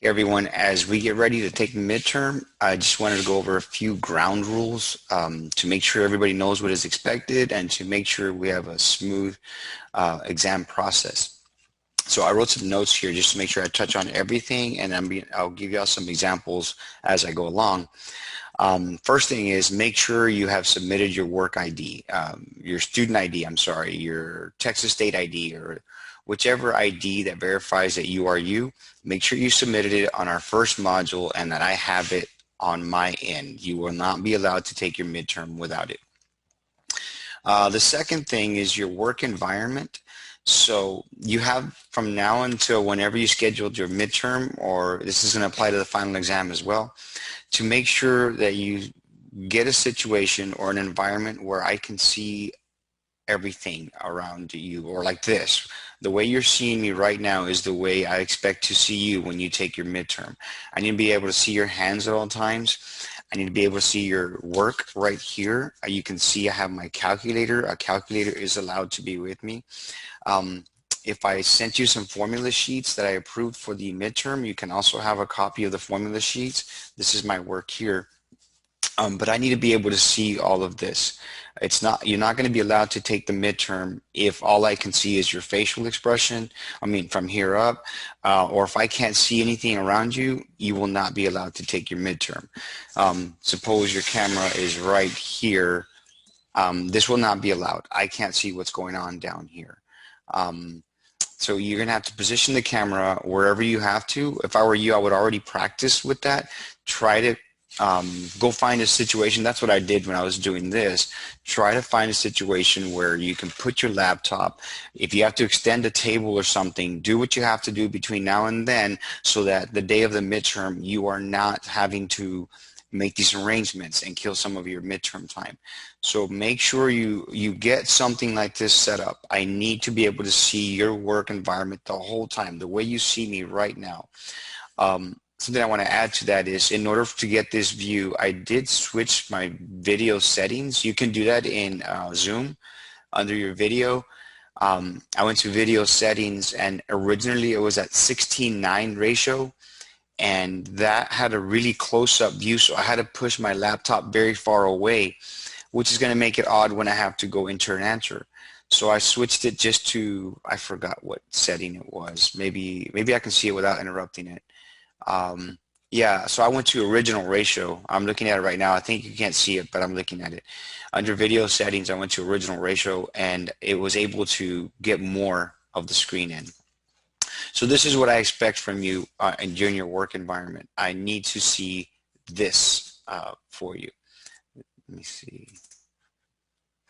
everyone. As we get ready to take midterm, I just wanted to go over a few ground rules to make sure everybody knows what is expected and to make sure we have a smooth exam process. So I wrote some notes here just to make sure I touch on everything, and I'll give you all some examples as I go along. First thing is make sure you have submitted your work ID, your student ID, I'm sorry, your Texas State ID, or whichever ID that verifies that you are you. Make sure you submitted it on our first module and that I have it on my end. You will not be allowed to take your midterm without it. The second thing is your work environment. So you have from now until whenever you scheduled your midterm, or this is going to apply to the final exam as well, to make sure that you get a situation or an environment where I can see everything around you, or like this. The way you're seeing me right now is the way I expect to see you when you take your midterm. I need to be able to see your hands at all times. I need to be able to see your work right here. You can see I have my calculator. A calculator is allowed to be with me. If I sent you some formula sheets that I approved for the midterm, you can also have a copy of the formula sheets. This is my work here. But I need to be able to see all of this. You're not going to be allowed to take the midterm if all I can see is your facial expression, I mean from here up, or if I can't see anything around you, you will not be allowed to take your midterm. Suppose your camera is right here. This will not be allowed. I can't see what's going on down here. So you're going to have to position the camera wherever you have to. If I were you, I would already practice with that. Try to go find a situation. That's what I did when I was doing this. Try to find a situation where you can put your laptop. If you have to extend a table or something, do what you have to do between now and then so that the day of the midterm, you are not having to make these arrangements and kill some of your midterm time. So make sure you get something like this set up. I need to be able to see your work environment the whole time, the way you see me right now. Something I want to add to that is, in order to get this view, I did switch my video settings. You can do that in Zoom under your video. I went to video settings, and originally it was at 16:9 ratio, and that had a really close-up view, so I had to push my laptop very far away, which is going to make it odd when I have to go enter an answer. So I switched it just to, I forgot what setting it was. Maybe I can see it without interrupting it. Yeah, so I went to original ratio. I'm looking at it right now. I think you can't see it, but I'm looking at it. Under video settings, I went to original ratio, and it was able to get more of the screen in. So this is what I expect from you during your work environment. I need to see this for you. Let me see.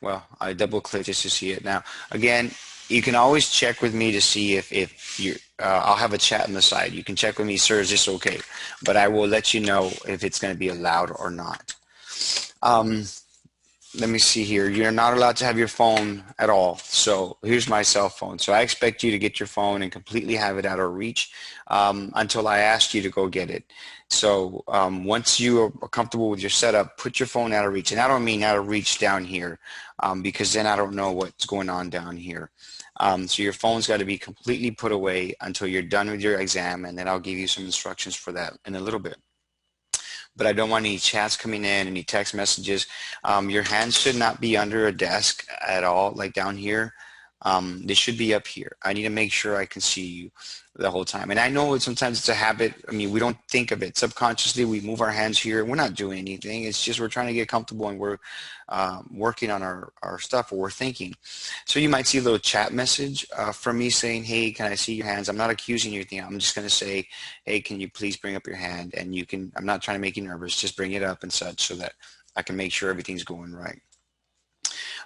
Well, I double click just to see it. Now, again, you can always check with me to see if you I'll have a chat on the side. You can check with me, sir, is this okay? But I will let you know if it's going to be allowed or not. Let me see here. You're not allowed to have your phone at all. So here's my cell phone. So I expect you to get your phone and completely have it out of reach until I ask you to go get it. So once you are comfortable with your setup, put your phone out of reach. And I don't mean out of reach down here because then I don't know what's going on down here. So your phone's got to be completely put away until you're done with your exam, and then I'll give you some instructions for that in a little bit. But I don't want any chats coming in, any text messages. Your hands should not be under a desk at all, like down here. They should be up here. I need to make sure I can see you the whole time. And I know sometimes it's a habit. I mean, we don't think of it. Subconsciously, we move our hands here. We're not doing anything. It's just we're trying to get comfortable, and we're working on our stuff, or we're thinking. So you might see a little chat message from me saying, hey, can I see your hands? I'm not accusing you of anything. I'm just going to say, hey, can you please bring up your hand? And you can, I'm not trying to make you nervous. Just bring it up and such so that I can make sure everything's going right.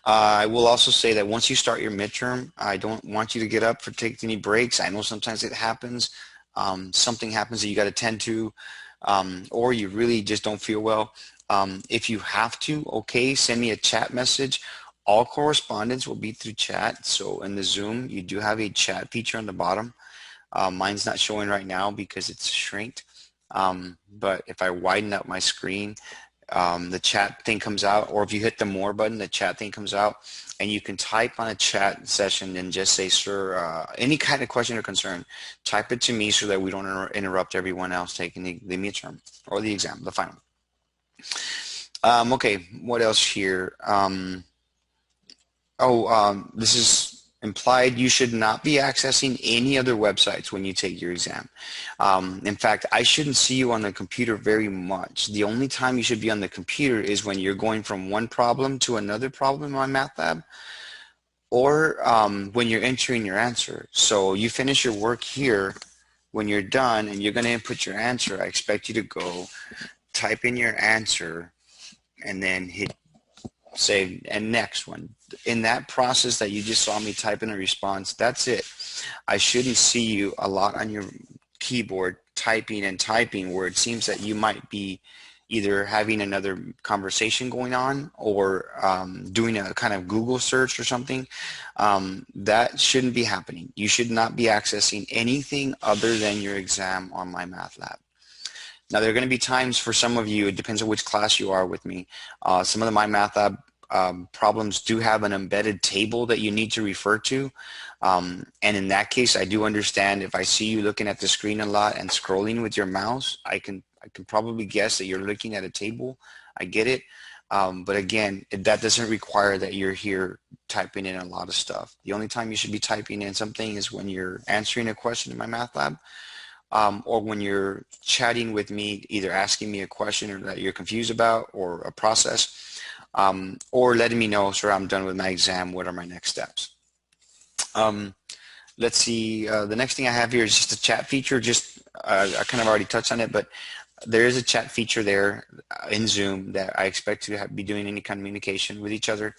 I will also say that once you start your midterm, I don't want you to get up for take any breaks. I know sometimes it happens. Something happens that you got to tend to, or you really just don't feel well. If you have to, okay, send me a chat message. All correspondence will be through chat. So in the Zoom, you do have a chat feature on the bottom. Mine's not showing right now because it's shrinked. But if I widen up my screen, the chat thing comes out, or if you hit the more button, the chat thing comes out, and you can type on a chat session and just say, sir, any kind of question or concern, type it to me so that we don't interrupt everyone else taking the midterm or the exam, the final. Okay, what else here? This is implied. You should not be accessing any other websites when you take your exam. In fact, I shouldn't see you on the computer very much. The only time you should be on the computer is when you're going from one problem to another problem on MATLAB, or when you're entering your answer. So you finish your work here. When you're done and you're going to input your answer, I expect you to go type in your answer and then hit save and next one. In that process that you just saw me type in a response, that's it. I shouldn't see you a lot on your keyboard typing and typing where it seems that you might be either having another conversation going on or doing a kind of Google search or something. That shouldn't be happening. You should not be accessing anything other than your exam on my MATLAB. Now, there are going to be times for some of you, it depends on which class you are with me. Some of the MyMathLab problems do have an embedded table that you need to refer to. And in that case, I do understand if I see you looking at the screen a lot and scrolling with your mouse, I can probably guess that you're looking at a table. I get it. But again, that doesn't require that you're here typing in a lot of stuff. The only time you should be typing in something is when you're answering a question in MyMathLab. Or when you're chatting with me, either asking me a question or that you're confused about or a process, or letting me know, sir, I'm done with my exam, what are my next steps? Let's see, the next thing I have here is just a chat feature. I kind of already touched on it, but there is a chat feature there in Zoom that I expect to be doing any kind of communication with each other.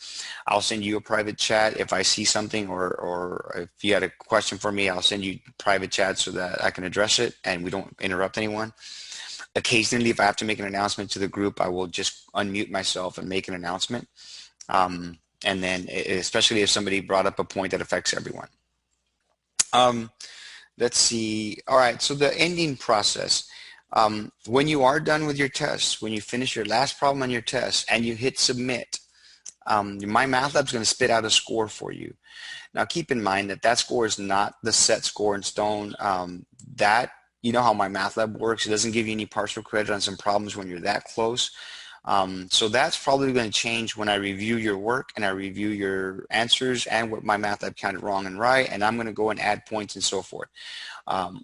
I'll send you a private chat if I see something, or if you had a question for me, I'll send you private chat so that I can address it and we don't interrupt anyone. Occasionally, if I have to make an announcement to the group, I will just unmute myself and make an announcement. And then, especially if somebody brought up a point that affects everyone. Let's see. All right, so the ending process. When you are done with your test, when you finish your last problem on your test and you hit submit, MyMathLab is going to spit out a score for you. Now keep in mind that that score is not the set score in stone. You know how MyMathLab works. It doesn't give you any partial credit on some problems when you're that close. So that's probably going to change when I review your work and I review your answers and what MyMathLab counted wrong and right, and I'm going to go and add points and so forth.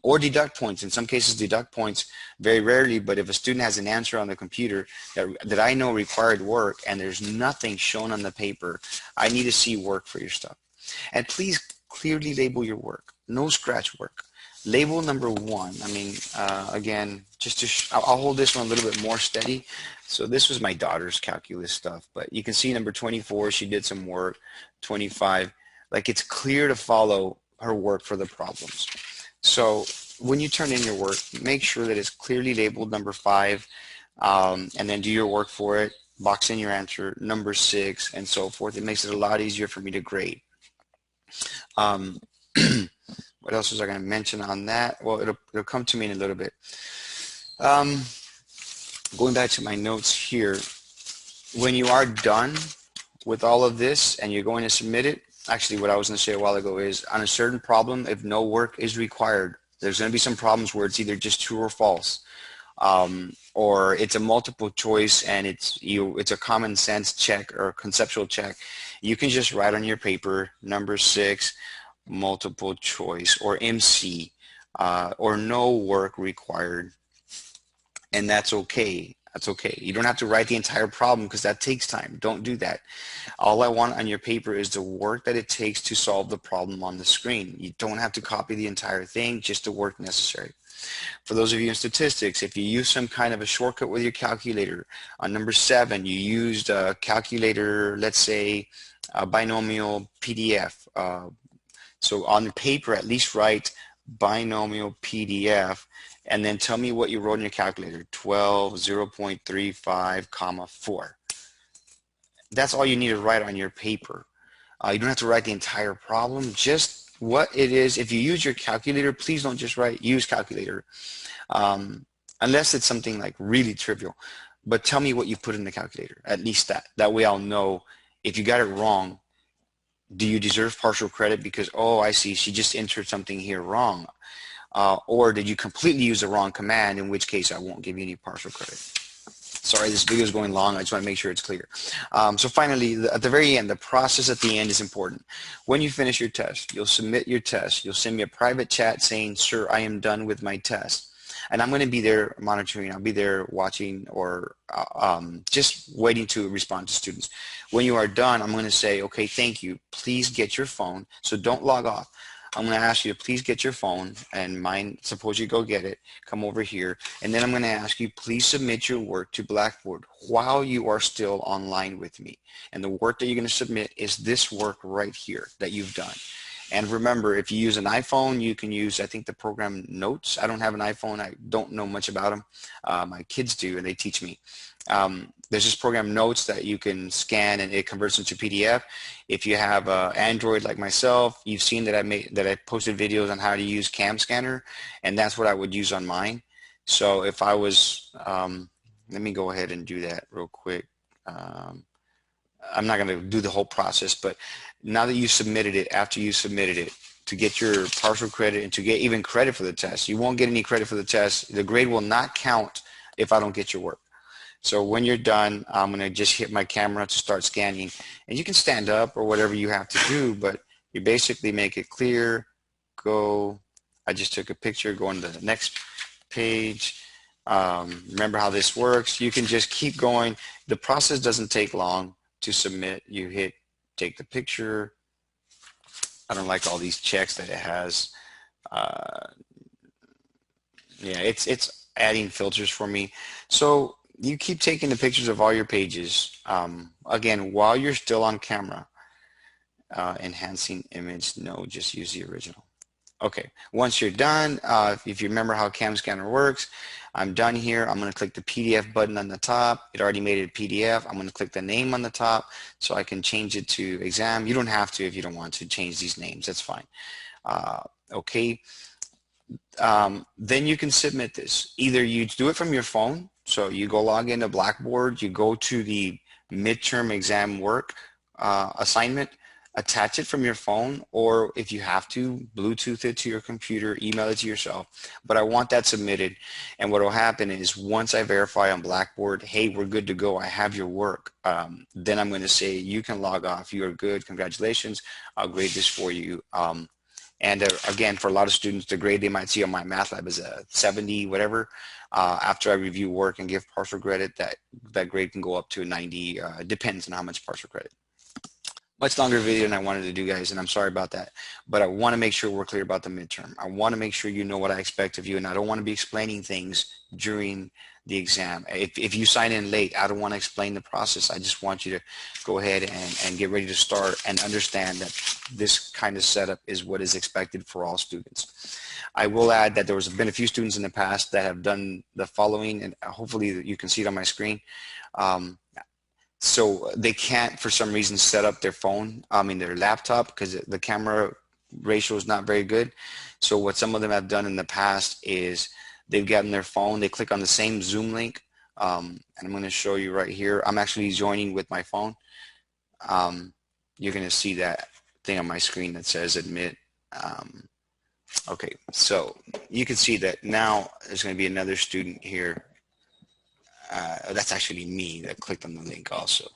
Or deduct points. In some cases, deduct points very rarely, but if a student has an answer on the computer that I know required work and there's nothing shown on the paper, I need to see work for your stuff. And please clearly label your work. No scratch work. Label number one. I mean, again, I'll hold this one a little bit more steady. So this was my daughter's calculus stuff, but you can see number 24, she did some work. 25, like it's clear to follow her work for the problems. So when you turn in your work, make sure that it's clearly labeled number 5, and then do your work for it, box in your answer, number 6, and so forth. It makes it a lot easier for me to grade. What else was I going to mention on that? Well, it'll come to me in a little bit. Going back to my notes here, when you are done with all of this and you're going to submit it, actually what I was going to say a while ago is on a certain problem, if no work is required, there's going to be some problems where it's either just true or false, or it's a multiple choice and it's a common sense check or conceptual check. You can just write on your paper number 6, multiple choice, or MC, or no work required. And that's okay. That's okay. You don't have to write the entire problem because that takes time. Don't do that. All I want on your paper is the work that it takes to solve the problem on the screen. You don't have to copy the entire thing, just the work necessary. For those of you in statistics, if you use some kind of a shortcut with your calculator, on number 7, you used a calculator, let's say a binomial PDF. So on the paper, at least write binomial PDF, and then tell me what you wrote in your calculator, 12, 0.35, comma 4. That's all you need to write on your paper. You don't have to write the entire problem, just what it is. If you use your calculator, please don't just write use calculator, unless it's something like really trivial. but tell me what you put in the calculator, at least that. That way I'll know if you got it wrong, do you deserve partial credit because, oh, I see, she just entered something here wrong. Or did you completely use the wrong command, in which case I won't give you any partial credit. Sorry, this video is going long. I just want to make sure it's clear. So finally, at the very end, the process at the end is important. When you finish your test, you'll submit your test. You'll send me a private chat saying, sir, I am done with my test. And I'm going to be there monitoring. I'll be there watching or just waiting to respond to students. When you are done, I'm going to say, okay, thank you. Please get your phone. So don't log off. I'm going to ask you to please get your phone, and mine, suppose you go get it, come over here, and then I'm going to ask you, please submit your work to Blackboard while you are still online with me. And the work that you're going to submit is this work right here that you've done. And remember, if you use an iPhone, you can use, I think, the program Notes. I don't have an iPhone. I don't know much about them. My kids do, and they teach me. There's this program Notes that you can scan, and it converts into PDF. If you have Android like myself, you've seen that I posted videos on how to use Cam Scanner, and that's what I would use on mine. So if I was, let me go ahead and do that real quick. I'm not going to do the whole process, but now that you submitted it, after you submitted it, to get your partial credit and to get even credit for the test, you won't get any credit for the test. The grade will not count if I don't get your work. So when you're done, I'm going to just hit my camera to start scanning. And you can stand up or whatever you have to do, but you basically make it clear, go. I just took a picture, go on to the next page. Remember how this works. You can just keep going. The process doesn't take long to submit. You hit take the picture. I don't like all these checks that it has. Yeah, it's adding filters for me. So you keep taking the pictures of all your pages. Again, while you're still on camera. Enhancing image, no, just use the original. Okay, once you're done, if you remember how Cam Scanner works, I'm done here. I'm going to click the PDF button on the top. It already made it a PDF. I'm going to click the name on the top so I can change it to exam. You don't have to if you don't want to change these names. That's fine. Okay. Then you can submit this. Either you do it from your phone. So you go log into Blackboard. You go to the midterm exam work assignment. Attach it from your phone, or if you have to, Bluetooth it to your computer, email it to yourself. But I want that submitted. And what will happen is once I verify on Blackboard, hey, we're good to go, I have your work, then I'm going to say, you can log off. You are good. Congratulations. I'll grade this for you. Again, for a lot of students, the grade they might see on my math lab is a 70, whatever. After I review work and give partial credit, that grade can go up to a 90. Depends on how much partial credit. Much longer video than I wanted to do, guys, and I'm sorry about that. But I want to make sure we're clear about the midterm. I want to make sure you know what I expect of you, and I don't want to be explaining things during the exam. If you sign in late, I don't want to explain the process. I just want you to go ahead and get ready to start and understand that this kind of setup is what is expected for all students. I will add that there has been a few students in the past that have done the following, and hopefully you can see it on my screen. So they can't, for some reason, set up their phone, their laptop, because the camera ratio is not very good. So what some of them have done in the past is they've gotten their phone, they click on the same Zoom link, and I'm going to show you right here. I'm actually joining with my phone. You're going to see that thing on my screen that says admit. Okay, so you can see that now there's going to be another student here. That's actually me that clicked on the link also,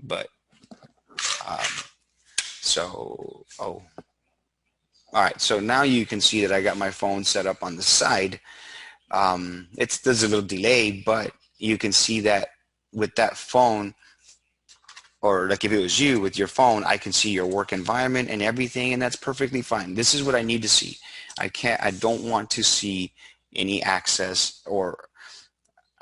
but all right, so now you can see that I got my phone set up on the side. There's a little delay, but you can see that with that phone, or like if it was you with your phone, I can see your work environment and everything, and that's perfectly fine. This is what I need to see. I don't want to see any access, or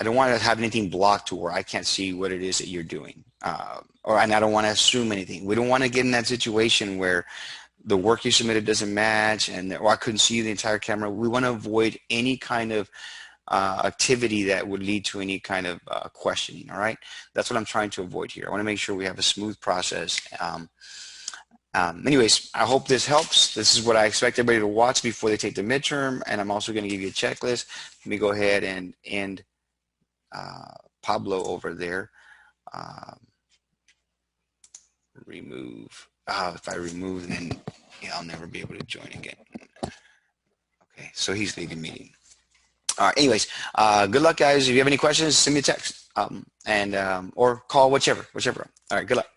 I don't want to have anything blocked to where I can't see what it is that you're doing. And I don't want to assume anything. We don't want to get in that situation where the work you submitted doesn't match, or I couldn't see the entire camera. We want to avoid any kind of activity that would lead to any kind of questioning, all right? That's what I'm trying to avoid here. I want to make sure we have a smooth process. Anyways, I hope this helps. This is what I expect everybody to watch before they take the midterm, and I'm also going to give you a checklist. Let me go ahead and end Pablo over there. Remove. If I remove, then yeah, I'll never be able to join again. Okay, so he's leaving meeting. All right. Anyways, good luck, guys. If you have any questions, send me a text or call, whichever. All right. Good luck.